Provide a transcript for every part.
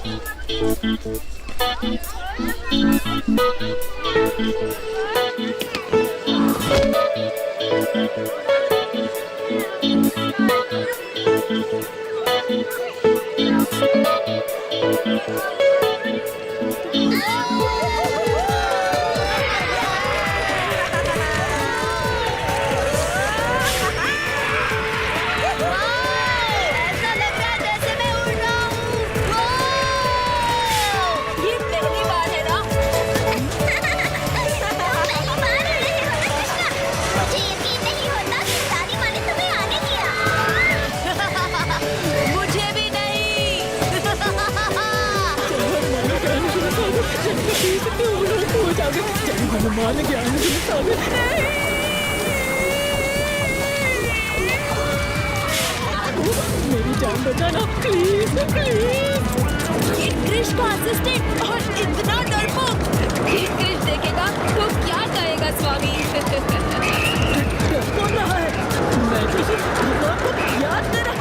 ऐसा लग रहा है जैसे मैं उड़ रहा हूँ। वाह! ये पहली बार है ना? पहली बार उड़ रहे हो ना कृष्णा? मुझे यकीन नहीं होता कि दादी माँ ने तुम्हें आने दिया। मुझे भी नहीं। मेरी जान बचाना प्लीज प्लीज। ये क्रिश का असिस्टेंट और इतना डरपोक। ये क्रिश देखेगा तो क्या कहेगा स्वामी? कौन रहा है? मैं तो सिर्फ भगवान को याद कर रहा।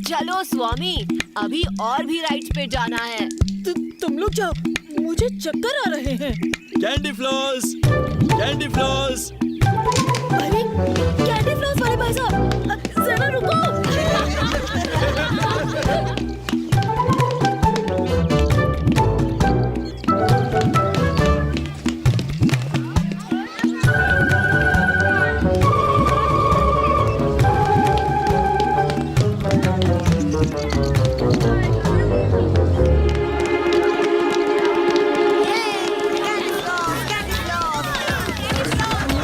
चलो स्वामी, अभी और भी राइड्स पे जाना है। तुम लोग जाओ, मुझे चक्कर आ रहे हैं। Candy floss, candy floss. अरे कैंडी फ्लॉस वाले भाई साहब, जरा रुको।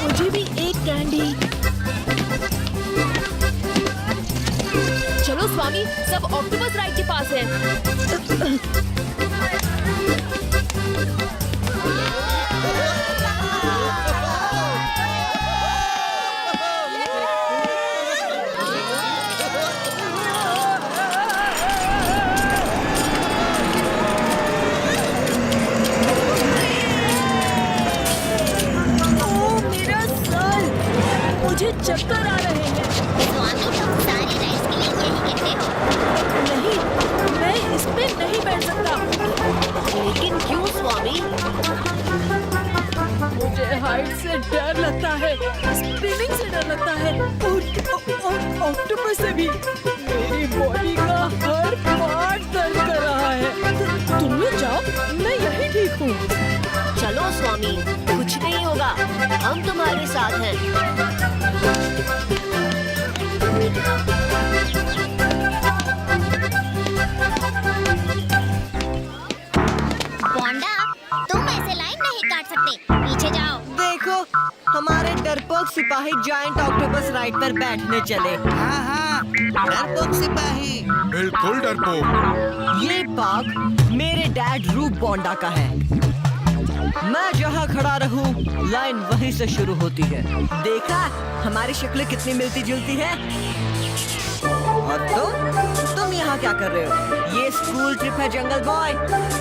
मुझे भी एक कैंडी। चलो स्वामी, सब ऑक्टोपस राइड के पास है। मुझे चक्कर आ रहे हैं। स्वामी तुम सारी राइड्स के लिए यही कहते हो। नहीं, मैं इस पे नहीं बैठ सकता। लेकिन क्यों स्वामी? मुझे हाइट से डर लगता है, स्पिनिंग से डर लगता है और ऑक्टोपस से भी। मेरी बॉडी का हर पार्ट दर्द कर रहा है। तुम लोग जाओ, मैं यही ठीक हूँ। चलो स्वामी, कुछ नहीं होगा, हम तुम्हारे साथ हैं। बोंडा, तुम ऐसे लाइन नहीं काट सकते। पीछे जाओ। देखो, हमारे डरपोक सिपाही जायंट ऑक्टोपस राइड पर बैठने चले। हाँ हाँ, डरपोक सिपाही। बिल्कुल डरपोक। ये पार्क मेरे डैड रूप बोंडा का है। मैं जहाँ खड़ा रहूं, लाइन वहीं से शुरू होती है। देखा, हमारी शक्लें कितनी मिलती जुलती है। और तुम यहाँ क्या कर रहे हो? ये स्कूल ट्रिप है जंगल बॉय,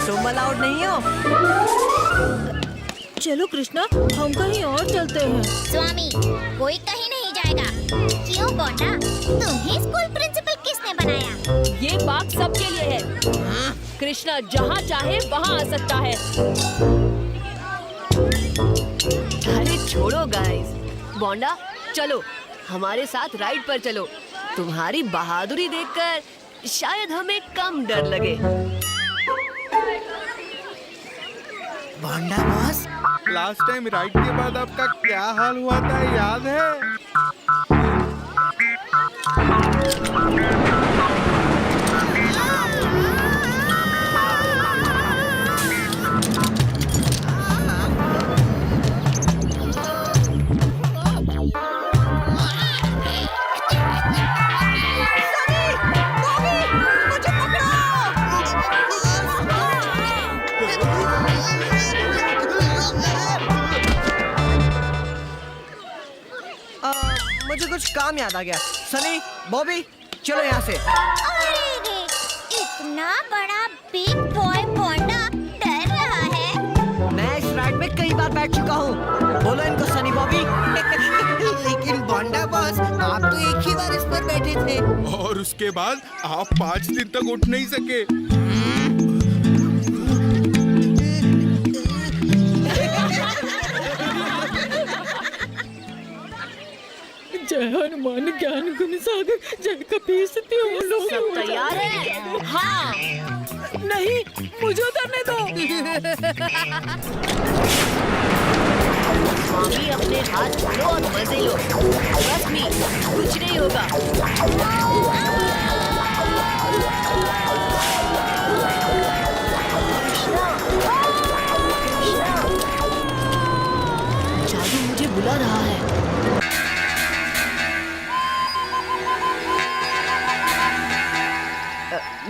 तुम अलाउड नहीं हो। चलो कृष्णा, हम कहीं और चलते हैं। स्वामी, कोई कहीं नहीं जाएगा। क्यों बोंडा? तुम्हें स्कूल प्रिंसिपल किसने बनाया? ये पार्क सबके लिए है। कृष्णा जहाँ चाहे वहाँ आ सकता है। अरे छोड़ो गाइस। बोंडा, चलो हमारे साथ राइड पर चलो। तुम्हारी बहादुरी देखकर शायद हमें कम डर लगे। बोंडा बॉस, लास्ट टाइम राइड के बाद आपका क्या हाल हुआ था याद है? मुझे कुछ काम याद आ गया। सनी, बॉबी, चलो यहाँ से। अरे रे, इतना बड़ा बिग बॉय बोंडा डर रहा है। मैं इस राइड में कई बार बैठ चुका हूँ। बोलो इनको सनी, बॉबी। लेकिन बोंडा बॉस, आप तो एक ही बार इस पर बैठे थे। और उसके बाद आप 5 दिन तक उठ नहीं सके। जय हनुमान ज्ञान गुण सागर, जय कपीस तिहु लोक सब तैयार है? हाँ। नहीं, मुझे उतरने दो। मामी अपने हाथ छोड़ो और मजे लो। बस मी, कुछ नहीं होगा। जादू मुझे बुला रहा है।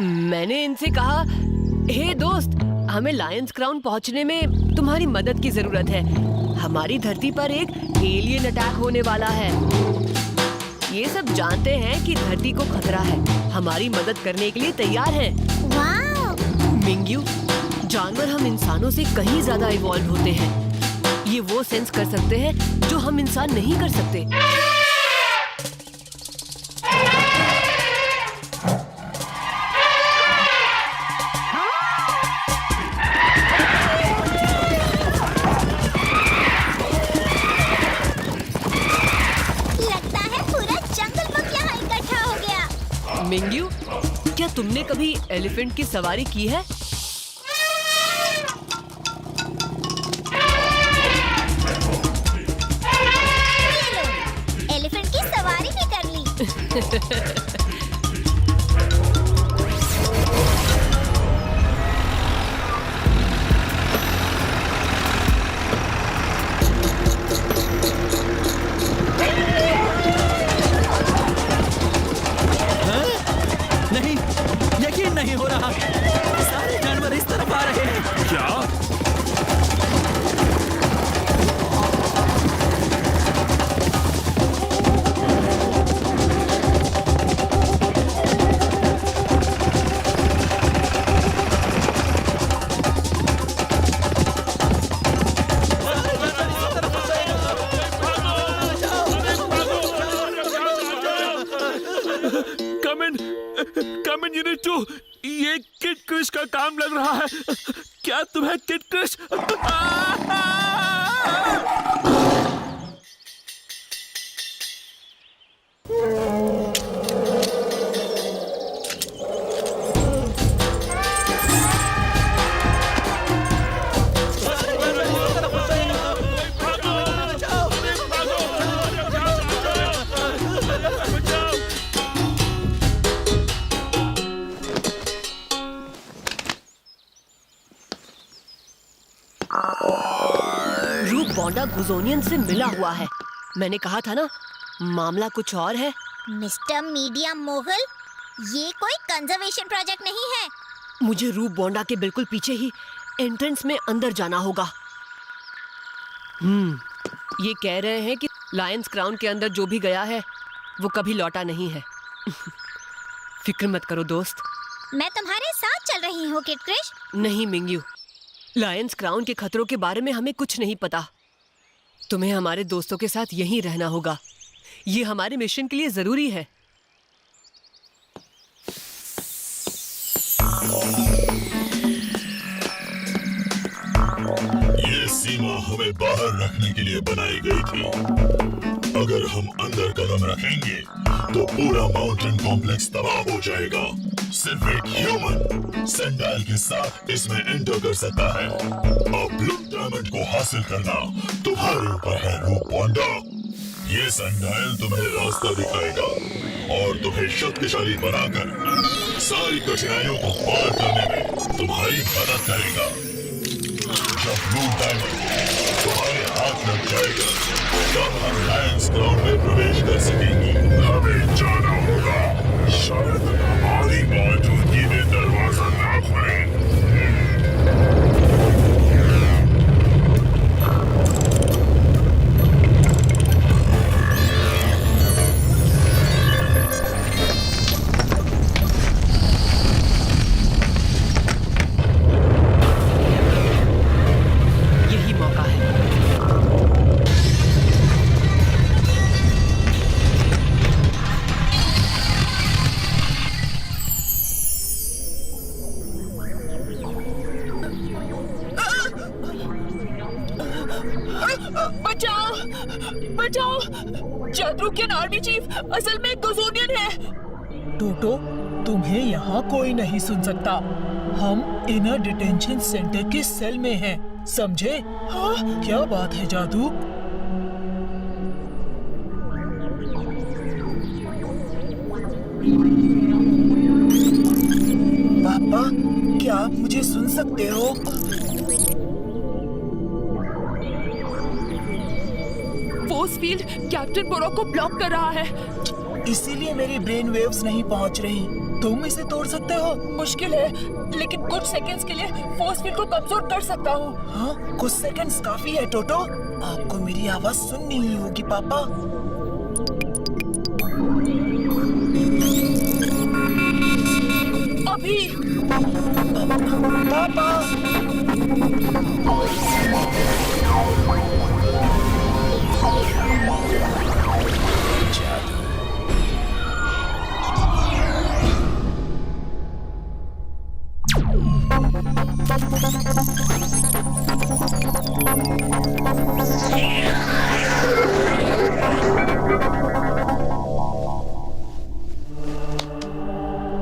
मैंने इनसे कहा, हे दोस्त, हमें लायंस क्राउन पहुंचने में तुम्हारी मदद की जरूरत है। हमारी धरती पर एक एलियन अटैक होने वाला है। ये सब जानते हैं कि धरती को खतरा है। हमारी मदद करने के लिए तैयार हैं। वाह! मिंग्यू, जानवर हम इंसानों से कहीं ज्यादा इवॉल्व होते हैं। ये वो सेंस कर सकते हैं जो हम इंसान नहीं कर सकते। मिंग्यू, क्या तुमने कभी एलिफेंट की सवारी की है? एलिफेंट की सवारी भी कर ली। नहीं हो रहा। सारे जानवर इस तरफ आ रहे हैं। क्या? Come in Unit 2। ये किड क्रिश का काम लग रहा है। क्या तुम्हें किड क्रिश? रूप बोंडा गुजोनियन से मिला हुआ है। मैंने कहा था ना, मामला कुछ और है। मिस्टर मीडिया मोगल, ये कोई कंजर्वेशन प्रोजेक्ट नहीं है। मुझे रूप बोंडा के बिल्कुल पीछे ही एंट्रेंस में अंदर जाना होगा। ये कह रहे हैं कि लायंस क्राउन के अंदर जो भी गया है वो कभी लौटा नहीं है। फिक्र मत करो दोस्त। मैं तुम्हारे साथ चल रही हूँ किड क्रिश। नहीं मिंग्यू, लायंस क्राउन के खतरों के बारे में हमें कुछ नहीं पता। तुम्हें हमारे दोस्तों के साथ यहीं रहना होगा। ये हमारे मिशन के लिए जरूरी है। ये सीमा हमें बाहर रखने के लिए बनाई गई थी। अगर हम अंदर कदम रखेंगे तो पूरा माउंटेन कॉम्प्लेक्स तबाह हो जाएगा। सिर्फ एक ह्यूमन सैंडाइल के साथ इसमें एंटर कर सकता है। अब ब्लू डायमंड को हासिल करना तुम्हारे ऊपर है रूप बोंडा। ये सैंडाइल तुम्हें रास्ता दिखाएगा और तुम्हें शक्तिशाली बनाकर सारी कठिनाइयों को पार करने में तुम्हारी मदद करेगा। जब ब्लू डायमंड तुम्हारे हाथ लग जाएगा तब हम लायंस क्राउन में प्रवेश कर सकेंगे। हमें जाना होगा। शायद हमारी मौजूदगी में दरवाजा ना खुले। बचाओ बचाओ, जादूकियन आर्मी चीफ असल में एक गोजोनियन है। टोटो, तुम्हें यहाँ कोई नहीं सुन सकता। हम इनर डिटेंशन सेंटर के सेल में हैं, समझे? हाँ? क्या बात है जादू? पापा, क्या आप मुझे सुन सकते हो? फोर्स फील्ड कैप्टन बोरो को ब्लॉक कर रहा है, इसीलिए मेरी ब्रेन वेव्स नहीं पहुंच रही। तुम इसे तोड़ सकते हो? मुश्किल है, लेकिन कुछ सेकंड्स के लिए फोर्स फील्ड को कमजोर कर सकता हूँ। हाँ, कुछ सेकंड्स काफी है टोटो। आपको मेरी आवाज सुननी ही होगी पापा। अभी पापा।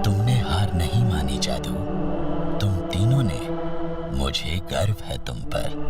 तुमने हार नहीं मानी जादू, तुम तीनों ने। मुझे गर्व है तुम पर।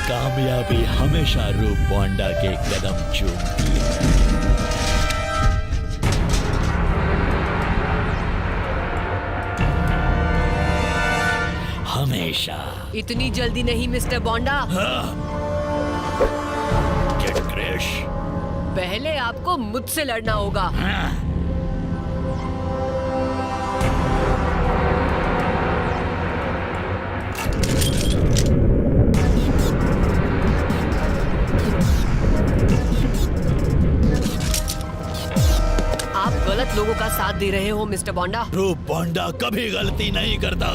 कामयाबी हमेशा रूप बोंडा के कदम चूमती है। हमेशा। इतनी जल्दी नहीं मिस्टर बोंडा। किड क्रिश, पहले आपको मुझसे लड़ना होगा। आप गलत लोगों का साथ दे रहे हो मिस्टर बोंडा। रूप बोंडा कभी गलती नहीं करता।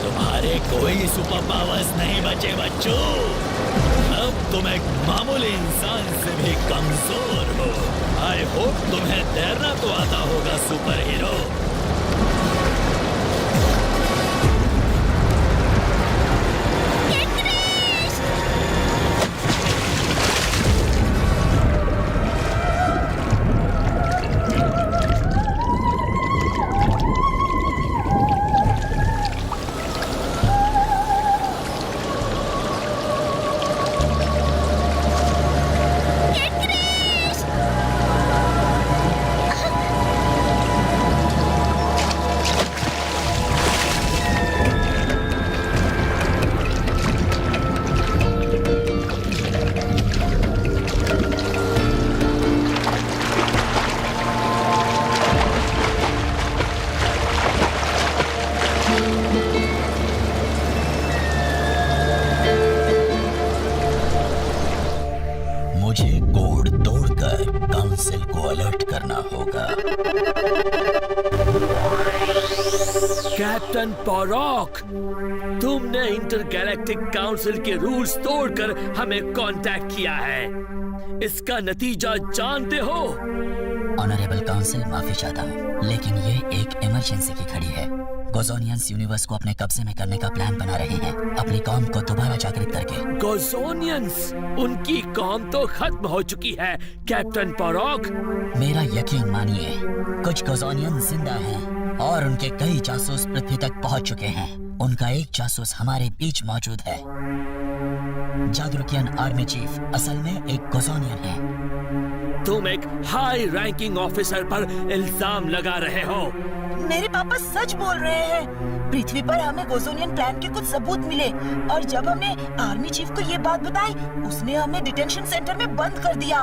तुम्हारे कोई सुपर पावर्स नहीं बचे बच्चों। अब तुम एक मामूली इंसान से भी कमजोर हो। आई होप तुम्हें तैरना तो आता होगा सुपर हीरो। कैप्टन पॉरॉक, तुमने इंटरगैलेक्टिक काउंसिल के रूल्स तोड़कर हमें कांटेक्ट किया है। इसका नतीजा जानते हो? ऑनरेबल काउंसिल, माफी चाहता हूँ, लेकिन ये एक इमरजेंसी की घड़ी है। गोजोनियंस यूनिवर्स को अपने कब्जे में करने का प्लान बना रहे हैं, अपनी कौम को दोबारा जागृत करके। गोजोनियंस? उनकी कौम तो खत्म हो चुकी है कैप्टन पॉरॉक। मेरा यकीन मानिए, कुछ गोजोनियंस जिंदा हैं और उनके कई जासूस पृथ्वी तक पहुंच चुके हैं। उनका एक जासूस हमारे बीच मौजूद है। जादरुकियन आर्मी चीफ असल में एक गोजोनियन है। तुम एक हाई रैंकिंग ऑफिसर पर इल्जाम लगा रहे हो। मेरे पापा सच बोल रहे हैं। पृथ्वी पर हमें गोजोनियन प्लान के कुछ सबूत मिले और जब हमने आर्मी चीफ को ये बात बताई, उसने हमें डिटेंशन सेंटर में बंद कर दिया।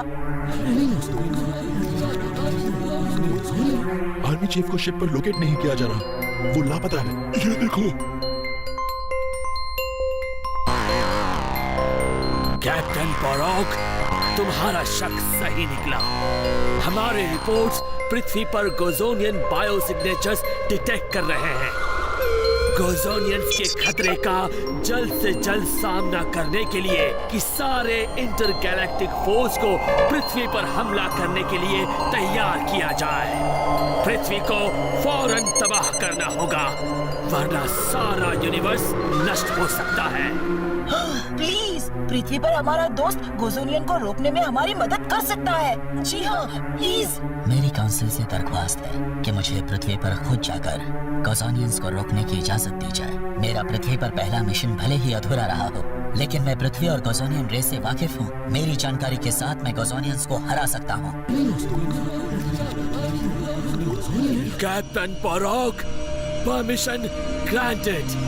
आर्मी चीफ को शिप पर लोकेट नहीं किया जा रहा, वो लापता है। ये देखो। कैप्टन पॉरॉक, तुम्हारा शक सही निकला। हमारे रिपोर्ट्स पृथ्वी पर गोजोनियन बायोसिग्नेचर्स डिटेक्ट कर रहे हैं। गोजोनियंस के खतरे का जल्द से जल्द सामना करने के लिए कि सारे इंटरगैलेक्टिक फोर्स को पृथ्वी पर हमला करने के लिए तैयार किया जाए। पृथ्वी को फौरन तबाह करना होगा, वरना सारा यूनिवर्स नष्ट हो सकता है। प्लीज, पृथ्वी पर हमारा दोस्त गोजोनियन को रोकने में हमारी मदद कर सकता है। जी हाँ, प्लीज। मेरी काउंसिल से दरख्वास्त है कि मुझे पृथ्वी पर खुद जाकर गोजोनियंस को रोकने की इजाजत दी जाए। मेरा पृथ्वी पर पहला मिशन भले ही अधूरा रहा हो, लेकिन मैं पृथ्वी और गोजोनियन रेस से वाकिफ हूँ। मेरी जानकारी के साथ मैं गोजोनियंस को हरा सकता हूँ। Captain Porrock, permission granted.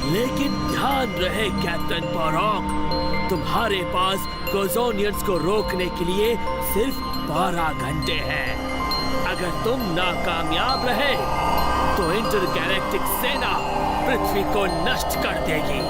लेकिन ध्यान रहे कैप्टन पॉरॉक, तुम्हारे पास गोजोनियंस को रोकने के लिए सिर्फ 12 घंटे हैं। अगर तुम नाकामयाब रहे तो इंटरगैलेक्टिक सेना पृथ्वी को नष्ट कर देगी।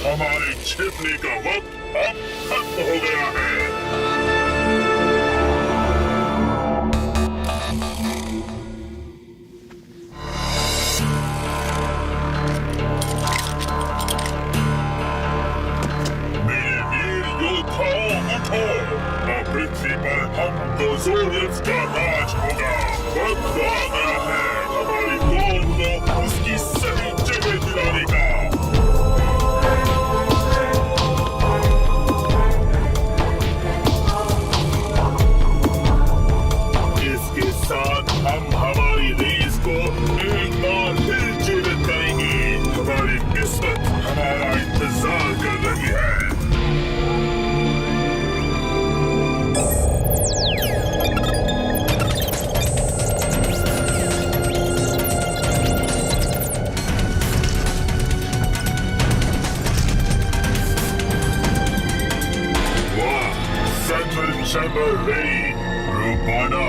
हमारे छिपने का वक्त अब खत्म हो गया है। मेरे वीर योद्धाओं, उठो। अब पृथ्वी पर हम गोजोनियंस का राज होगा। वक्त आ गया है हमारी कौम को उसकी सही जगह दिलाने का। हम हमारी रेस को एक बार फिर जीवित करेंगे। हमारी किस्मत हमारा इंतजार कर रही है। वाह, सेंट्रल चैम्बर रेडी। रूपाना,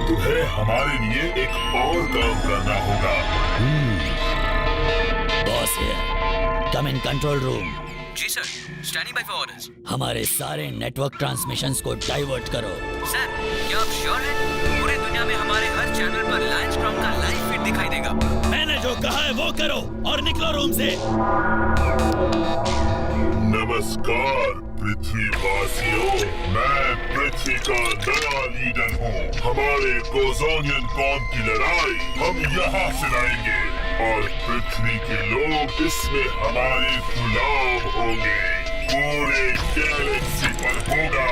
तुम्हें हमारे लिए एक और काम करना होगा। Boss here, come in control room. जी sir, standing by for orders. हमारे सारे नेटवर्क ट्रांसमिशंस को डाइवर्ट करो। सर, क्या आप श्योर हैं? पूरे दुनिया में हमारे हर चैनल पर लायंस क्राउन का लाइव फीड दिखाई देगा। मैंने जो कहा है वो करो और निकलो रूम से। नमस्कार पृथ्वीवासियों, मैं पृथ्वी का नया लीडर हूँ। हमारे गोजोनियन कौम की लड़ाई हम यहाँ से लड़ेंगे और पृथ्वी के लोग इसमें हमारे गुलाम होंगे। पूरे गैलेक्सी पर होगा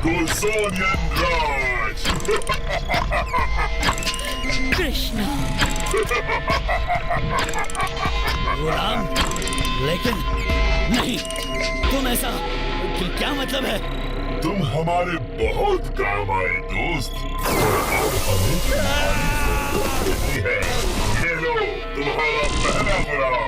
गोजोनियन राज। कृष्णा, गुलाम? लेकिन नहीं, तुम ऐसा लेकिन क्या मतलब है? तुम हमारे बहुत काम आए दोस्त, और अब हमें तुम्हारी जरूरत है। ये लो तुम्हारा पहला बुलाव।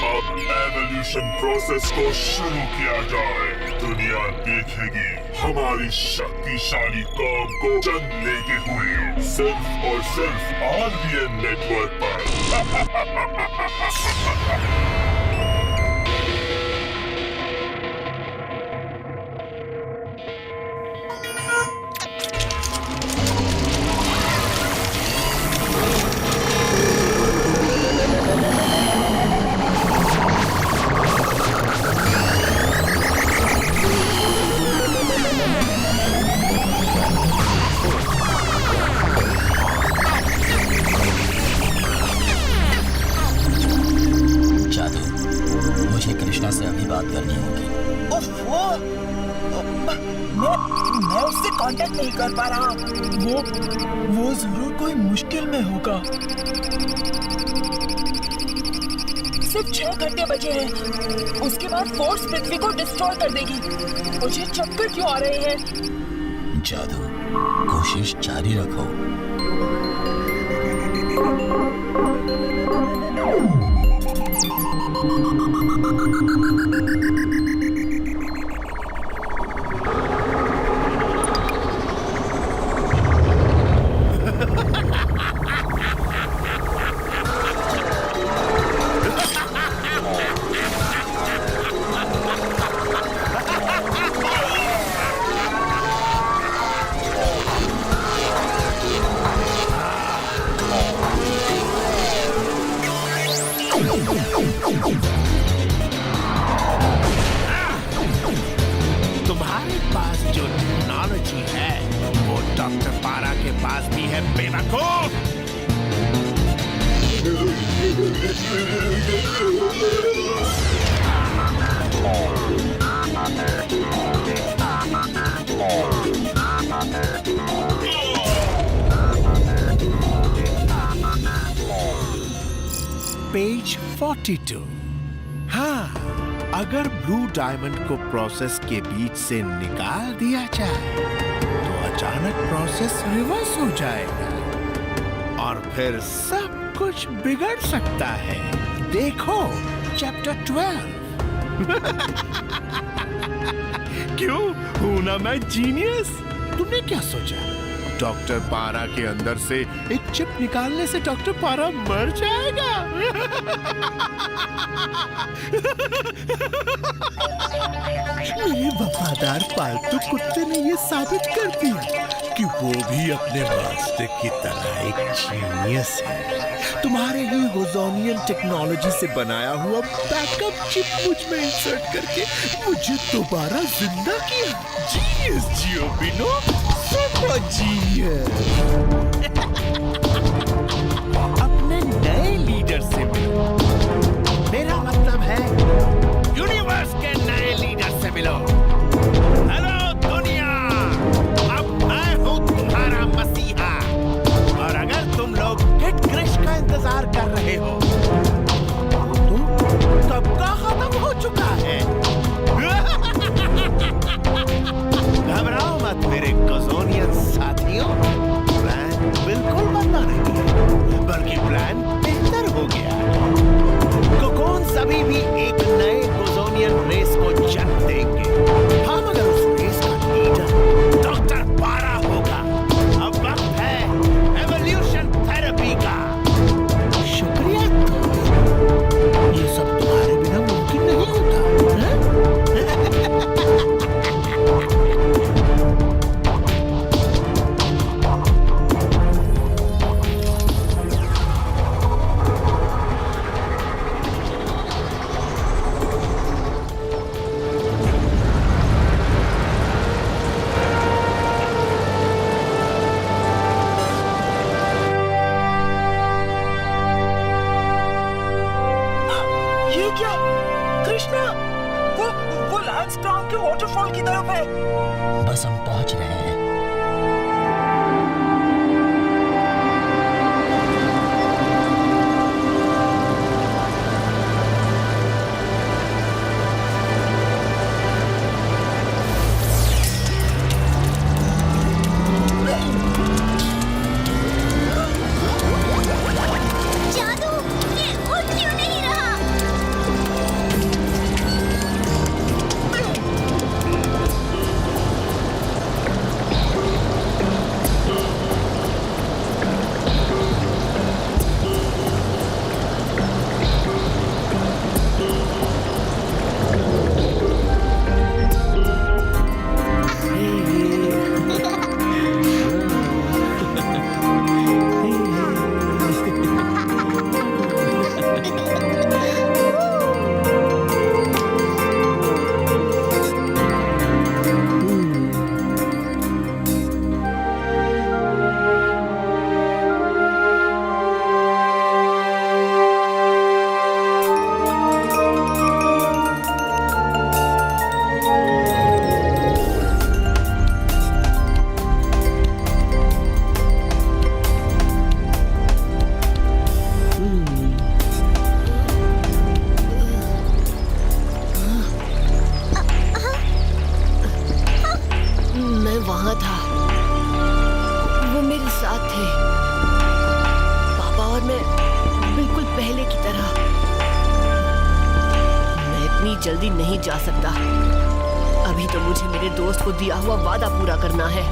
अब एवोल्यूशन प्रोसेस को शुरू किया जाए। दुनिया देखेगी हमारी शक्तिशाली कौम को जन्म लेते हुए सिर्फ और सिर्फ RBN नेटवर्क पर। कृष्णा से अभी बात करनी होगी। मैं उससे कांटेक्ट नहीं कर पा रहा। वो जरूर कोई मुश्किल में होगा। सिर्फ 6 घंटे बचे हैं। उसके बाद फोर्स पृथ्वी को डिस्ट्रॉय कर देगी। मुझे चक्कर क्यों आ रहे हैं? जादू, कोशिश जारी रखो। तुम्हारे पास जो टेक्नोलॉजी है वो डॉक्टर पारा के पास भी है, बेवकूफ। पेज 42। हाँ, अगर ब्लू डायमंड को प्रोसेस के बीच से निकाल दिया जाए तो अचानक प्रोसेस रिवर्स हो जाएगा और फिर सब कुछ बिगड़ सकता है। देखो चैप्टर 12। क्यों हूं ना मैं जीनियस? तुमने क्या सोचा डॉक्टर पारा के अंदर से एक चिप निकालने से डॉक्टर पारा मर जाएगा? मेरे वफादार पालतू कुत्ते ने ये साबित कर दिया कि वो भी अपने मास्टर की तरह एक जीनियस है। तुम्हारे ही होजोनियन टेक्नोलॉजी से बनाया हुआ बैकअप चिप मुझ में इंसर्ट करके मुझे दोबारा जिंदा किया। Genius Geobino, super genius. अपने नए लीडर से मिलो। मेरा मतलब है यूनिवर्स के नए लीडर से मिलो। हेलो दुनिया, अब मैं हूँ तुम्हारा मसीहा। और अगर तुम लोग हिट क्रश का इंतजार कर रहे हो तो कब का खत्म हो चुका है। घबराओ मत मेरे कोज़ोनियन साथियों, प्लान बिल्कुल बदला नहीं है, बल्कि प्लान बेहतर हो गया। कोकोन सभी भी एक नए कोज़ोनियन रेस को जन्म देंगे। हम अगर उस रेस का लीडर डॉक्टर पारा होगा। अब वक्त है एवोल्यूशन थेरेपी का। शुक्रिया दोस्त, ये सब तुम्हारे बिना मुमकिन नहीं होता। ये क्या कृष्णा? वो लैंस क्राउन के वाटरफॉल की तरफ है। बस हम पहुंच रहे हैं। वहां था, वो मेरे साथ थे। पापा और मैं बिल्कुल पहले की तरह। मैं इतनी जल्दी नहीं जा सकता। अभी तो मुझे मेरे दोस्त को दिया हुआ वादा पूरा करना है।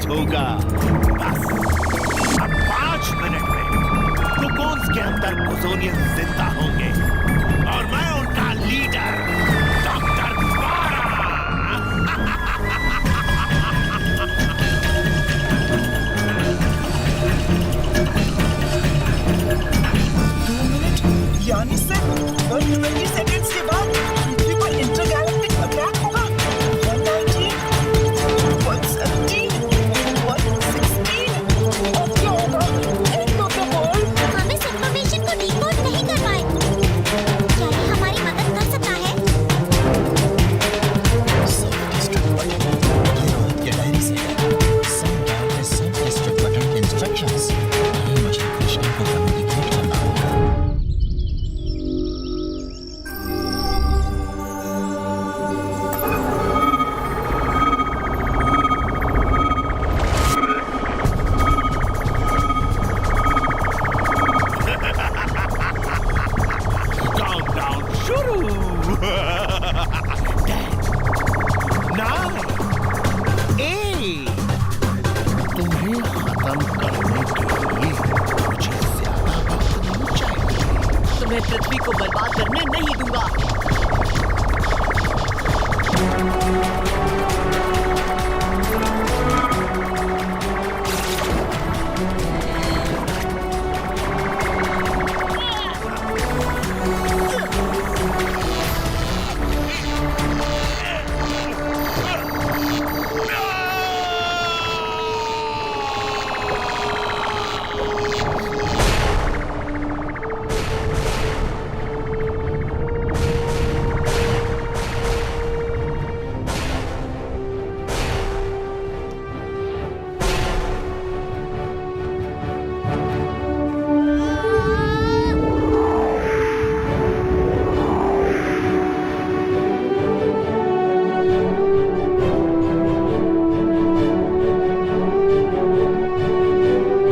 होगा। बस अब 5 मिनट में कोकोन्स के अंदर कोजोनियन जिंदा होंगे और मैं उनका लीडर डॉक्टर बारा। 2 मिनट यानी सिर्फ 120 सेकंड्स के बाद पृथ्वी पर इंटरगैलेक्टिक अटैक होगा। 119, 117, 116 और क्या होगा? End of the world. हम इस इंफॉर्मेशन को डिकोड नहीं कर पाए।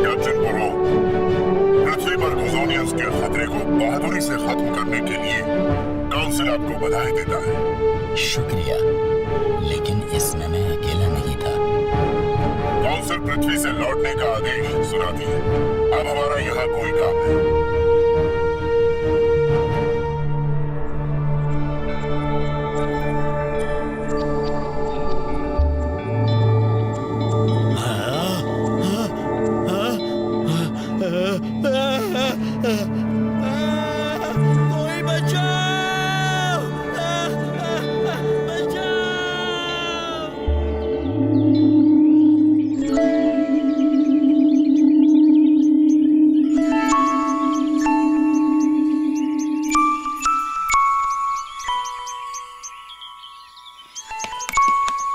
कैप्टन पुरो, पृथ्वी पर गोजोनियंस के खतरे को बहादुरी से खत्म करने के लिए काउंसिल आपको बधाई देता है। शुक्रिया, लेकिन इसमें मैं अकेला नहीं था। काउंसिल पृथ्वी से लौटने का आदेश सुनाती है। अब हमारा यहाँ कोई काम है। कोई बचाओ! बचाओ!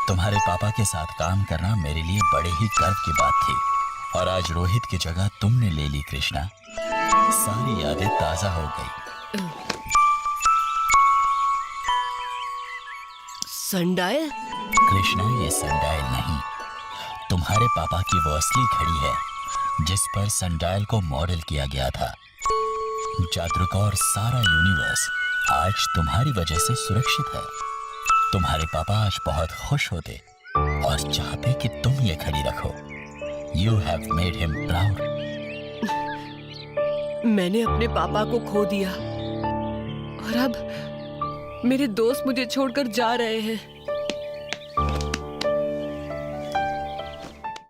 तुम्हारे पापा के साथ काम करना मेरे लिए बड़े ही गर्व की बात थी, और आज रोहित की जगह तुमने ले ली कृष्णा। सारी यादें ताजा हो गई। सनडायल? कृष्णा, ये सनडायल नहीं, तुम्हारे पापा की वो असली घड़ी है जिस पर सनडायल को मॉडल किया गया था। जादरुक और सारा यूनिवर्स आज तुम्हारी वजह से सुरक्षित है। तुम्हारे पापा आज बहुत खुश होते और चाहते कि तुम ये घड़ी रखो। You have made him proud. मैंने अपने पापा को खो दिया और अब मेरे दोस्त मुझे छोड़कर जा रहे हैं।